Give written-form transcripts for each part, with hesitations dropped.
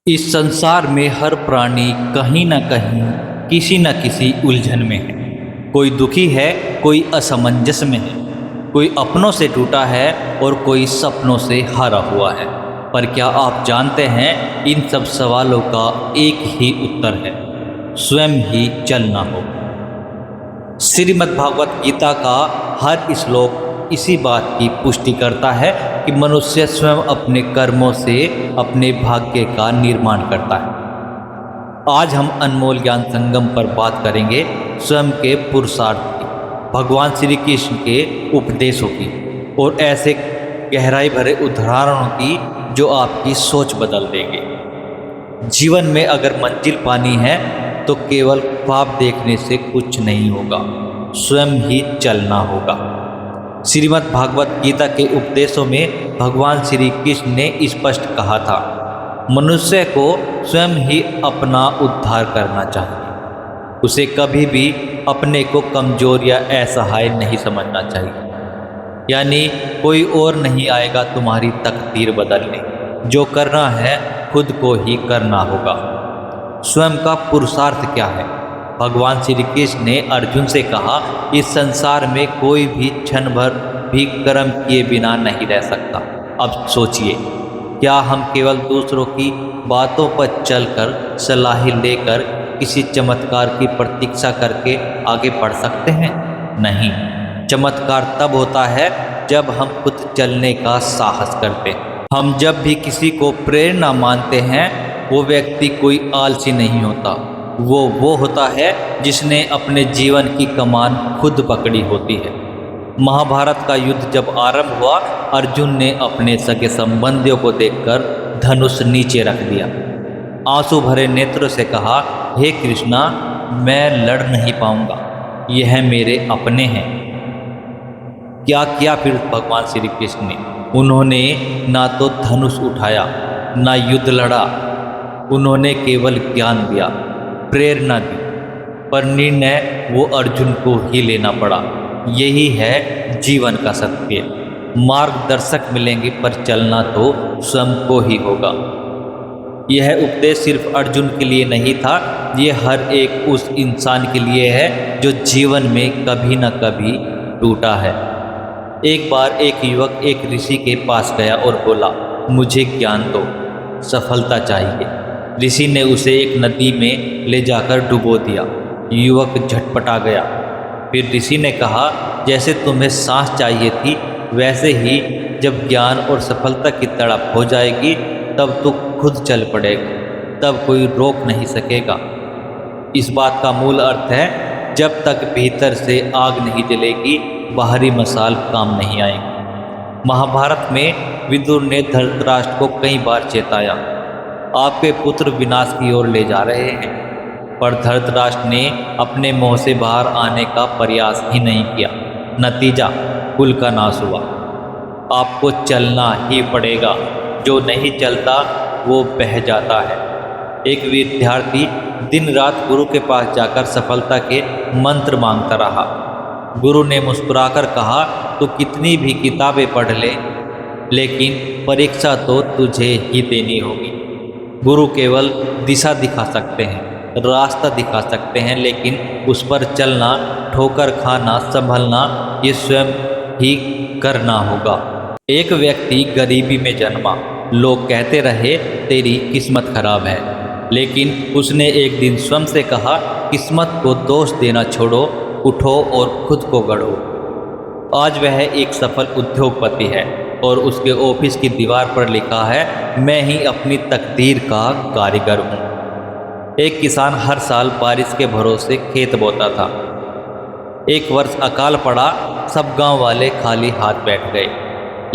इस संसार में हर प्राणी कहीं न कहीं किसी न किसी उलझन में है। कोई दुखी है, कोई असमंजस में है, कोई अपनों से टूटा है और कोई सपनों से हारा हुआ है। पर क्या आप जानते हैं, इन सब सवालों का एक ही उत्तर है, स्वयं ही चलना हो। श्रीमद् भागवत गीता का हर श्लोक इसी बात की पुष्टि करता है कि मनुष्य स्वयं अपने कर्मों से अपने भाग्य का निर्माण करता है। आज हम अनमोल ज्ञान संगम पर बात करेंगे स्वयं के पुरुषार्थ की, भगवान श्री कृष्ण के उपदेशों की और ऐसे गहराई भरे उदाहरणों की जो आपकी सोच बदल देंगे। जीवन में अगर मंजिल पानी है तो केवल ख्वाब देखने से कुछ नहीं होगा, स्वयं ही चलना होगा। श्रीमद् भागवत गीता के उपदेशों में भगवान श्री कृष्ण ने स्पष्ट कहा था, मनुष्य को स्वयं ही अपना उद्धार करना चाहिए। उसे कभी भी अपने को कमजोर या असहाय नहीं समझना चाहिए। यानी कोई और नहीं आएगा तुम्हारी तकदीर बदलने, जो करना है खुद को ही करना होगा। स्वयं का पुरुषार्थ क्या है? भगवान श्री कृष्ण ने अर्जुन से कहा, इस संसार में कोई भी क्षण भर भी कर्म किए बिना नहीं रह सकता। अब सोचिए, क्या हम केवल दूसरों की बातों पर चलकर, सलाह लेकर, किसी चमत्कार की प्रतीक्षा करके आगे बढ़ सकते हैं? नहीं। चमत्कार तब होता है जब हम खुद चलने का साहस करते हैं। हम जब भी किसी को प्रेरणा मानते हैं, वो व्यक्ति कोई आलसी नहीं होता, वो होता है जिसने अपने जीवन की कमान खुद पकड़ी होती है। महाभारत का युद्ध जब आरंभ हुआ, अर्जुन ने अपने सगे संबंधियों को देखकर धनुष नीचे रख दिया। आंसू भरे नेत्रों से कहा, हे कृष्णा, मैं लड़ नहीं पाऊंगा, यह मेरे अपने हैं। क्या किया फिर भगवान श्री कृष्ण ने? उन्होंने ना तो धनुष उठाया, ना युद्ध लड़ा, उन्होंने केवल ज्ञान दिया, प्रेरणा दी, पर निर्णय वो अर्जुन को ही लेना पड़ा। यही है जीवन का सत्य। मार्गदर्शक मिलेंगे पर चलना तो स्वयं को ही होगा। यह उपदेश सिर्फ अर्जुन के लिए नहीं था, ये हर एक उस इंसान के लिए है जो जीवन में कभी न कभी टूटा है। एक बार एक युवक एक ऋषि के पास गया और बोला, मुझे ज्ञान दो, सफलता चाहिए। ऋषि ने उसे एक नदी में ले जाकर डुबो दिया। युवक झटपटा गया। फिर ऋषि ने कहा, जैसे तुम्हें सांस चाहिए थी, वैसे ही जब ज्ञान और सफलता की तड़प हो जाएगी, तब तू खुद चल पड़ेगा, तब कोई रोक नहीं सकेगा। इस बात का मूल अर्थ है, जब तक भीतर से आग नहीं जलेगी, बाहरी मसाल काम नहीं आएगी। महाभारत में विदुर ने धृतराष्ट्र को कई बार चेताया, आपके पुत्र विनाश की ओर ले जा रहे हैं, पर धृतराष्ट्र ने अपने मुंह से बाहर आने का प्रयास ही नहीं किया। नतीजा, कुल का नाश हुआ। आपको चलना ही पड़ेगा, जो नहीं चलता वो बह जाता है। एक विद्यार्थी दिन रात गुरु के पास जाकर सफलता के मंत्र मांगता रहा। गुरु ने मुस्कुराकर कहा, तू कितनी भी किताबें पढ़ ले, लेकिन परीक्षा तो तुझे ही देनी होगी। गुरु केवल दिशा दिखा सकते हैं, रास्ता दिखा सकते हैं, लेकिन उस पर चलना, ठोकर खाना, संभलना, ये स्वयं ही करना होगा। एक व्यक्ति गरीबी में जन्मा। लोग कहते रहे, तेरी किस्मत खराब है, लेकिन उसने एक दिन स्वयं से कहा, किस्मत को दोष देना छोड़ो, उठो और खुद को गढ़ो। आज वह एक सफल उद्योगपति है और उसके ऑफिस की दीवार पर लिखा है, मैं ही अपनी तकदीर का कारीगर हूँ। एक किसान हर साल बारिश के भरोसे खेत बोता था। एक वर्ष अकाल पड़ा, सब गांव वाले खाली हाथ बैठ गए,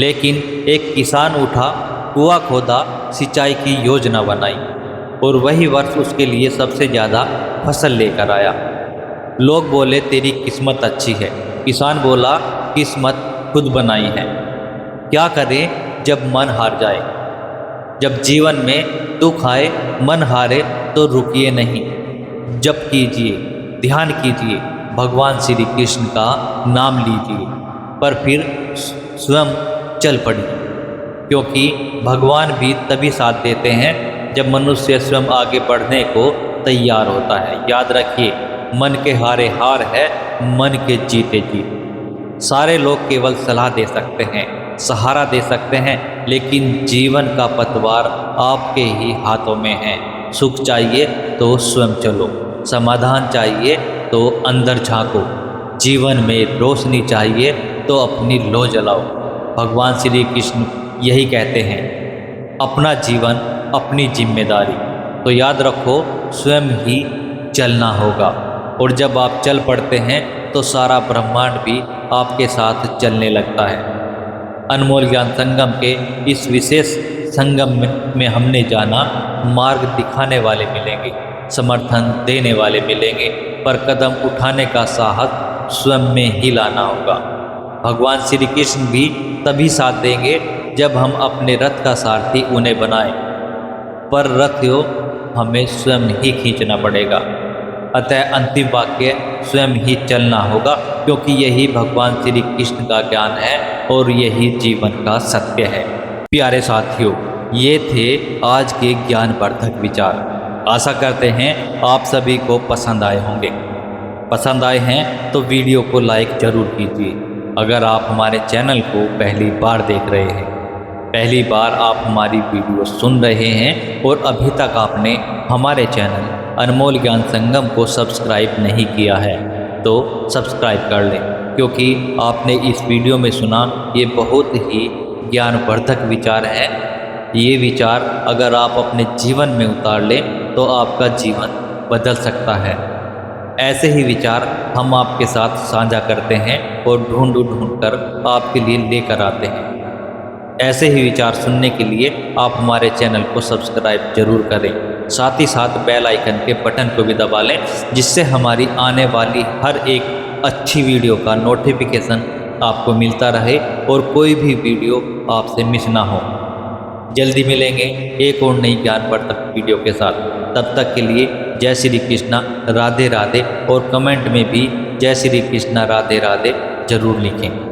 लेकिन एक किसान उठा, कुआं खोदा, सिंचाई की योजना बनाई और वही वर्ष उसके लिए सबसे ज़्यादा फसल लेकर आया। लोग बोले, तेरी किस्मत अच्छी है। किसान बोला, किस्मत खुद बनाई है। क्या करें जब मन हार जाए? जब जीवन में दुख आए, मन हारे, तो रुकिए नहीं, जप कीजिए, ध्यान कीजिए, भगवान श्री कृष्ण का नाम लीजिए, पर फिर स्वयं चल पड़िए, क्योंकि भगवान भी तभी साथ देते हैं जब मनुष्य स्वयं आगे बढ़ने को तैयार होता है। याद रखिए, मन के हारे हार है, मन के जीते जीत। सारे लोग केवल सलाह दे सकते हैं, सहारा दे सकते हैं, लेकिन जीवन का पतवार आपके ही हाथों में है। सुख चाहिए तो स्वयं चलो, समाधान चाहिए तो अंदर झांको, जीवन में रोशनी चाहिए तो अपनी लो जलाओ। भगवान श्री कृष्ण यही कहते हैं, अपना जीवन अपनी जिम्मेदारी। तो याद रखो, स्वयं ही चलना होगा, और जब आप चल पड़ते हैं तो सारा ब्रह्मांड भी आपके साथ चलने लगता है। अनमोल ज्ञान संगम के इस विशेष संगम में हमने जाना, मार्ग दिखाने वाले मिलेंगे, समर्थन देने वाले मिलेंगे, पर कदम उठाने का साहस स्वयं में ही लाना होगा। भगवान श्री कृष्ण भी तभी साथ देंगे जब हम अपने रथ का सारथी उन्हें बनाएं, पर रथ को हमें स्वयं ही खींचना पड़ेगा। अतः अंतिम वाक्य स्वयं ही चलना होगा, क्योंकि यही भगवान श्री कृष्ण का ज्ञान है और यही जीवन का सत्य है। प्यारे साथियों, ये थे आज के ज्ञानवर्धक विचार। आशा करते हैं आप सभी को पसंद आए होंगे। पसंद आए हैं तो वीडियो को लाइक ज़रूर कीजिए। अगर आप हमारे चैनल को पहली बार देख रहे हैं, पहली बार आप हमारी वीडियो सुन रहे हैं और अभी तक आपने हमारे चैनल अनमोल ज्ञान संगम को सब्सक्राइब नहीं किया है, तो सब्सक्राइब कर लें, क्योंकि आपने इस वीडियो में सुना ये बहुत ही ज्ञानवर्धक विचार है। ये विचार अगर आप अपने जीवन में उतार लें तो आपका जीवन बदल सकता है। ऐसे ही विचार हम आपके साथ साझा करते हैं और ढूंढ कर आपके लिए लेकर आते हैं। ऐसे ही विचार सुनने के लिए आप हमारे चैनल को सब्सक्राइब जरूर करें, साथ ही साथ बेल आइकन के बटन को भी दबा लें, जिससे हमारी आने वाली हर एक अच्छी वीडियो का नोटिफिकेशन आपको मिलता रहे और कोई भी वीडियो आपसे मिस ना हो। जल्दी मिलेंगे एक और नई ज्ञानवर्धक वीडियो के साथ। तब तक के लिए जय श्री कृष्णा, राधे राधे, और कमेंट में भी जय श्री कृष्णा राधे राधे जरूर लिखें।